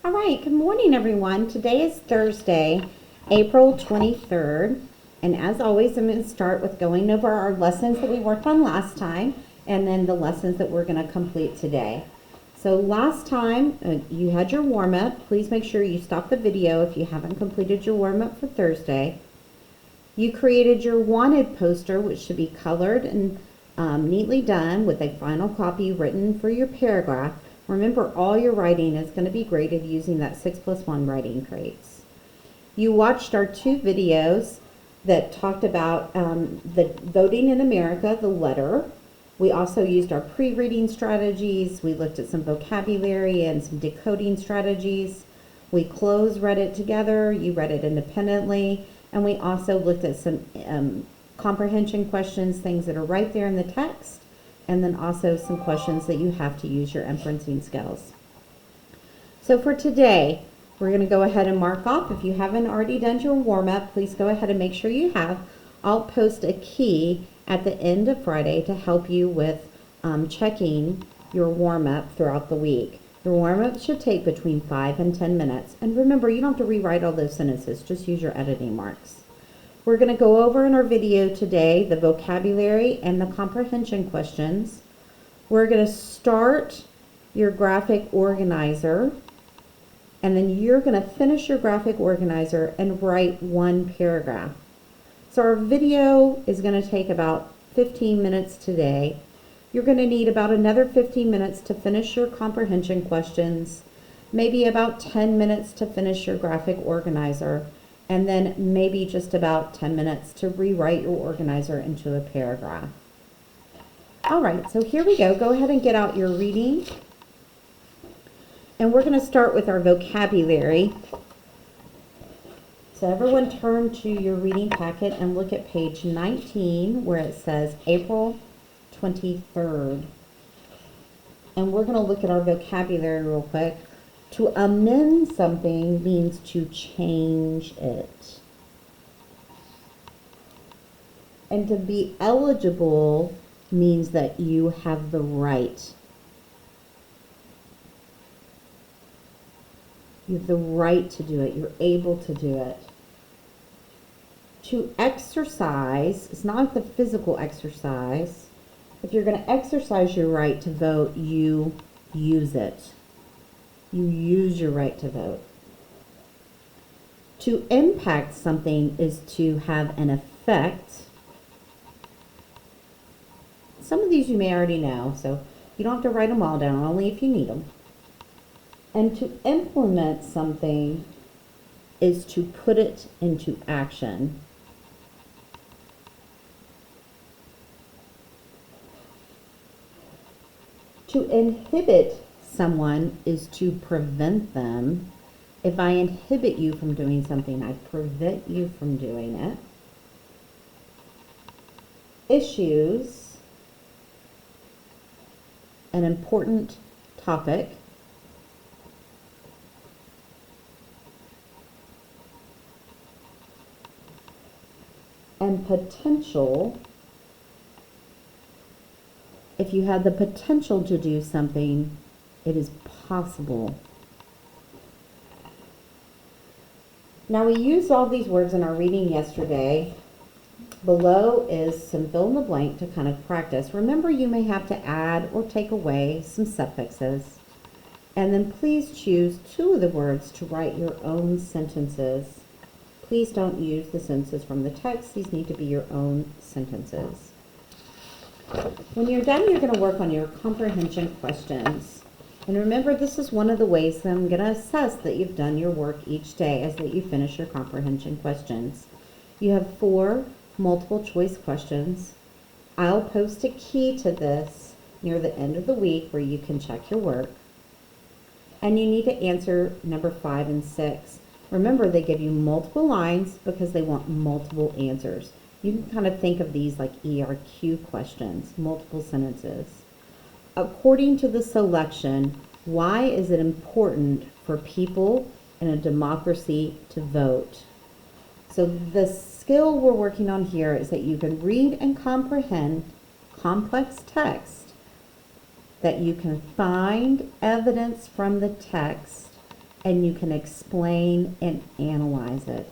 All right, good morning, everyone. Today is Thursday, April 23rd. And as always, I'm going to start with going over our lessons that we worked on last time and then the lessons that we're going to complete today. So last time you had your warm-up. Please make sure you stop the video if you haven't completed your warm-up for Thursday. You created your wanted poster, which should be colored and neatly done with a final copy written for your paragraph. Remember, all your writing is going to be graded using that 6+1 writing crates. You watched our 2 videos that talked about the Voting in America, the letter. We also used our pre-reading strategies. We looked at some vocabulary and some decoding strategies. We close read it together. You read it independently. And we also looked at some comprehension questions, things that are right there in the text, and then also some questions that you have to use your inferencing skills. So for today, we're going to go ahead and mark off. If you haven't already done your warm-up, please go ahead and make sure you have. I'll post a key at the end of Friday to help you with checking your warm-up throughout the week. Your warm-up should take between 5 and 10 minutes. And remember, you don't have to rewrite all those sentences. Just use your editing marks. We're going to go over in our video today the vocabulary and the comprehension questions. We're going to start your graphic organizer, and then you're going to finish your graphic organizer and write 1 paragraph. So our video is going to take about 15 minutes today. You're going to need about another 15 minutes to finish your comprehension questions, maybe about 10 minutes to finish your graphic organizer, and then maybe just about 10 minutes to rewrite your organizer into a paragraph. All right, so here we go. Go ahead and get out your reading. And we're going to start with our vocabulary. So everyone turn to your reading packet and look at page 19 where it says April 23rd. And we're going to look at our vocabulary real quick. To amend something means to change it. And to be eligible means that you have the right. You have the right to do it. You're able to do it. To exercise, it's not the physical exercise. If you're going to exercise your right to vote, you use it. You use your right to vote. To impact something is to have an effect. Some of these you may already know, so you don't have to write them all down, only if you need them. And to implement something is to put it into action. To inhibit someone is to prevent them. If I inhibit you from doing something, I prevent you from doing it. Issues, an important topic. And potential, if you have the potential to do something, it is possible. Now we used all these words in our reading yesterday. Below is some fill in the blank to kind of practice. Remember, you may have to add or take away some suffixes. And then please choose 2 of the words to write your own sentences. Please don't use the sentences from the text. These need to be your own sentences. When you're done, you're going to work on your comprehension questions. And remember, this is one of the ways that I'm going to assess that you've done your work each day, is that you finish your comprehension questions. You have 4 multiple choice questions. I'll post a key to this near the end of the week where you can check your work. And you need to answer number 5 and 6. Remember, they give you multiple lines because they want multiple answers. You can kind of think of these like ERQ questions, multiple sentences. According to the selection, why is it important for people in a democracy to vote? So the skill we're working on here is that you can read and comprehend complex text, that you can find evidence from the text, and you can explain and analyze it.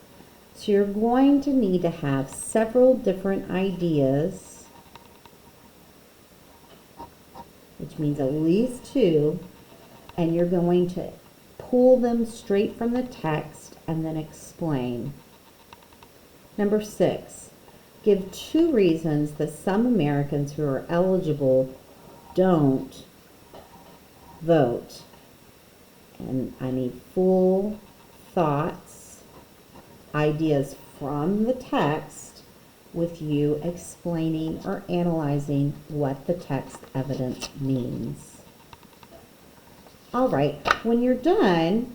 So you're going to need to have several different ideas, which means at least two, and you're going to pull them straight from the text and then explain. Number 6, give 2 reasons that some Americans who are eligible don't vote. And I need full thoughts, ideas from the text, with you explaining or analyzing what the text evidence means. All right, when you're done,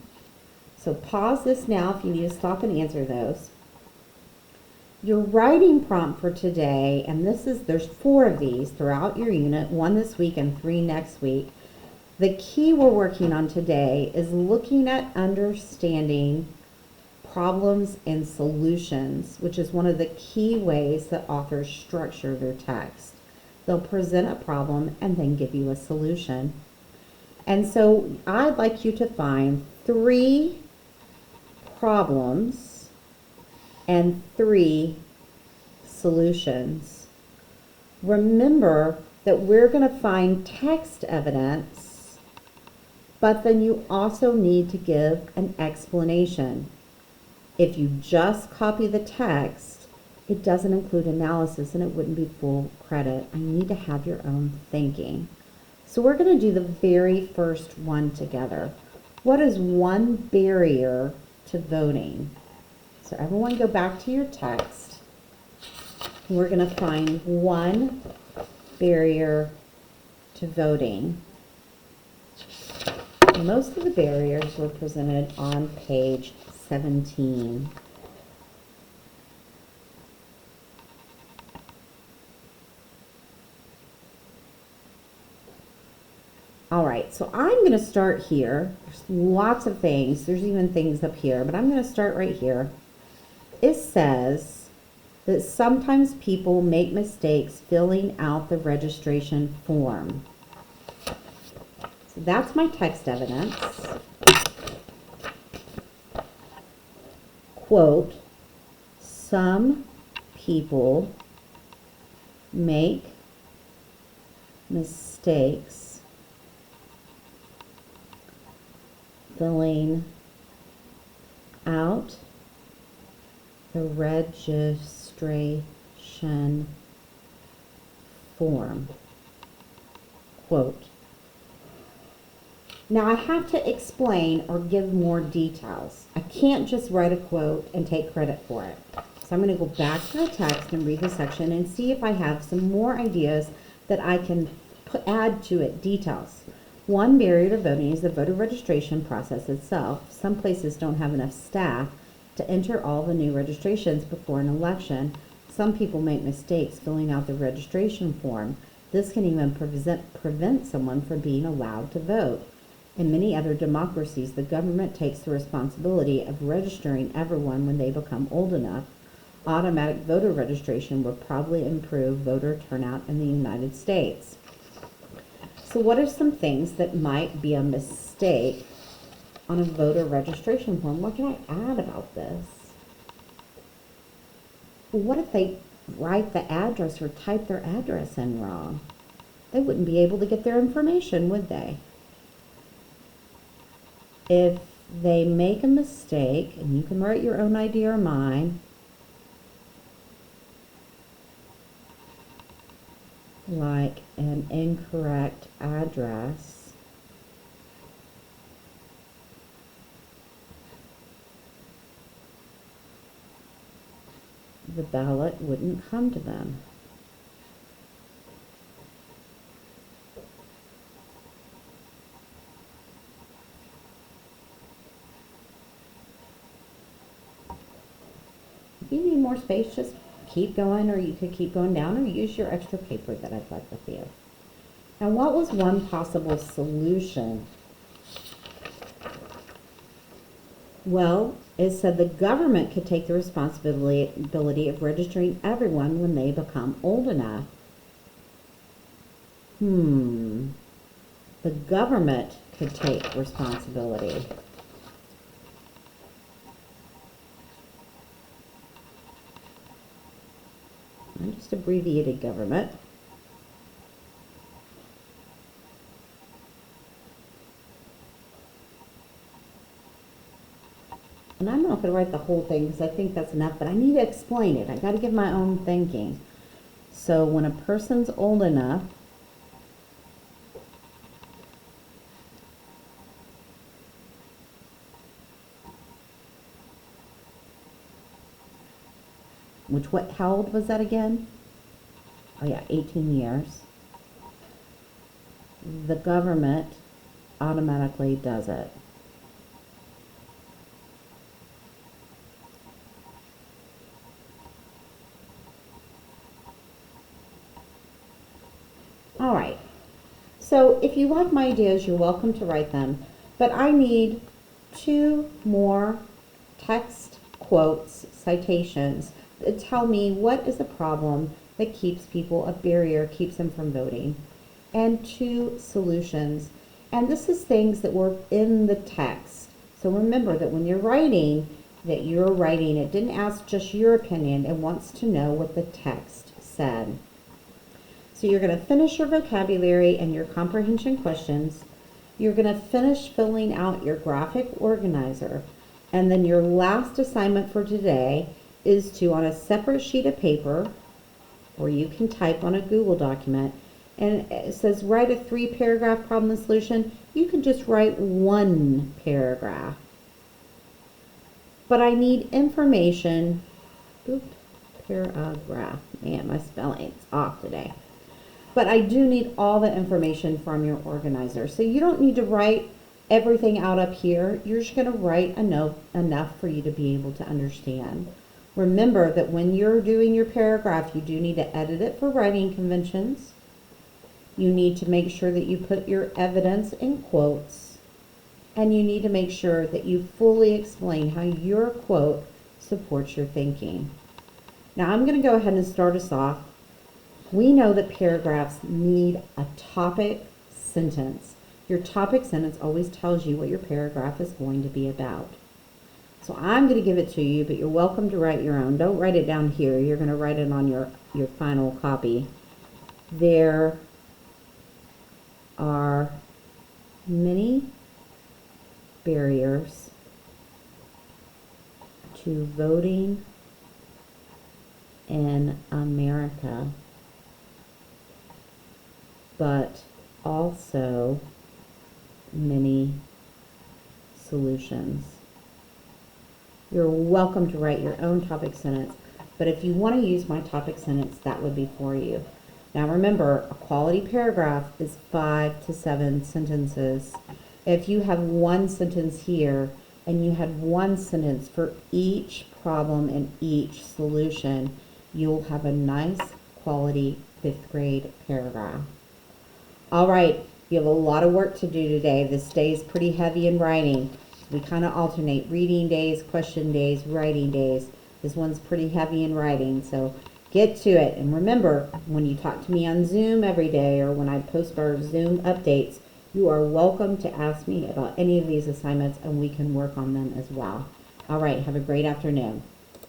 so pause this now if you need to stop and answer those. Your writing prompt for today, and there's 4 of these throughout your unit, 1 this week and 3 next week. The key we're working on today is looking at understanding problems and solutions, which is one of the key ways that authors structure their text. They'll present a problem and then give you a solution. And so I'd like you to find 3 problems and 3 solutions. Remember that we're going to find text evidence, but then you also need to give an explanation. If you just copy the text, it doesn't include analysis and it wouldn't be full credit. I need to have your own thinking. So we're going to do the very first one together. What is one barrier to voting? So everyone go back to your text. We're going to find one barrier to voting. Most of the barriers were presented on page 17. All right, so I'm going to start here. There's lots of things. There's even things up here, but I'm going to start right here. It says that sometimes people make mistakes filling out the registration form. So that's my text evidence. Quote, some people make mistakes filling out the registration form. Quote. Now I have to explain or give more details. I can't just write a quote and take credit for it. So I'm going to go back to the text and read the section and see if I have some more ideas that I can add to it, details. One barrier to voting is the voter registration process itself. Some places don't have enough staff to enter all the new registrations before an election. Some people make mistakes filling out the registration form. This can even prevent someone from being allowed to vote. In many other democracies, the government takes the responsibility of registering everyone when they become old enough. Automatic voter registration would probably improve voter turnout in the United States. So what are some things that might be a mistake on a voter registration form? What can I add about this? What if they write the address or type their address in wrong? They wouldn't be able to get their information, would they? If they make a mistake, and you can write your own idea or mine, like an incorrect address, the ballot wouldn't come to them. If you need more space, just keep going, or you could keep going down, or use your extra paper that I've left with you. Now, what was one possible solution? Well, it said the government could take the responsibility of registering everyone when they become old enough. The government could take responsibility. just abbreviated government. And I'm not going to write the whole thing because I think that's enough, but I need to explain it. I got to give my own thinking. So when a person's old enough, how old was that again? Oh yeah, 18 years. The government automatically does it. All right. So if you like my ideas, you're welcome to write them. But I need 2 more text quotes, citations that tell me what is a problem that keeps people, a barrier, keeps them from voting. And 2 solutions. And this is things that were in the text. So remember that when you're writing, it didn't ask just your opinion. It wants to know what the text said. So you're going to finish your vocabulary and your comprehension questions. You're going to finish filling out your graphic organizer. And then your last assignment for today is to, on a separate sheet of paper, or you can type on a Google document, and it says write a 3-paragraph problem solution. You can just write 1 paragraph. But I need information. Paragraph. Man, my spelling's off today. But I do need all the information from your organizer. So you don't need to write everything out up here. You're just going to write enough for you to be able to understand. Remember that when you're doing your paragraph, you do need to edit it for writing conventions. You need to make sure that you put your evidence in quotes. And you need to make sure that you fully explain how your quote supports your thinking. Now I'm going to go ahead and start us off. We know that paragraphs need a topic sentence. Your topic sentence always tells you what your paragraph is going to be about. So I'm going to give it to you, but you're welcome to write your own. Don't write it down here. You're going to write it on your final copy. There are many barriers to voting in America, but also many solutions. You're welcome to write your own topic sentence, but if you want to use my topic sentence, that would be for you. Now remember, a quality paragraph is 5 to 7 sentences. If you have 1 sentence here and you had 1 sentence for each problem and each solution, you'll have a nice quality 5th grade paragraph. All right, you have a lot of work to do today. This day is pretty heavy in writing. We kind of alternate reading days, question days, writing days. This one's pretty heavy in writing, so get to it. And remember, when you talk to me on Zoom every day or when I post our Zoom updates, you are welcome to ask me about any of these assignments and we can work on them as well. All right, have a great afternoon.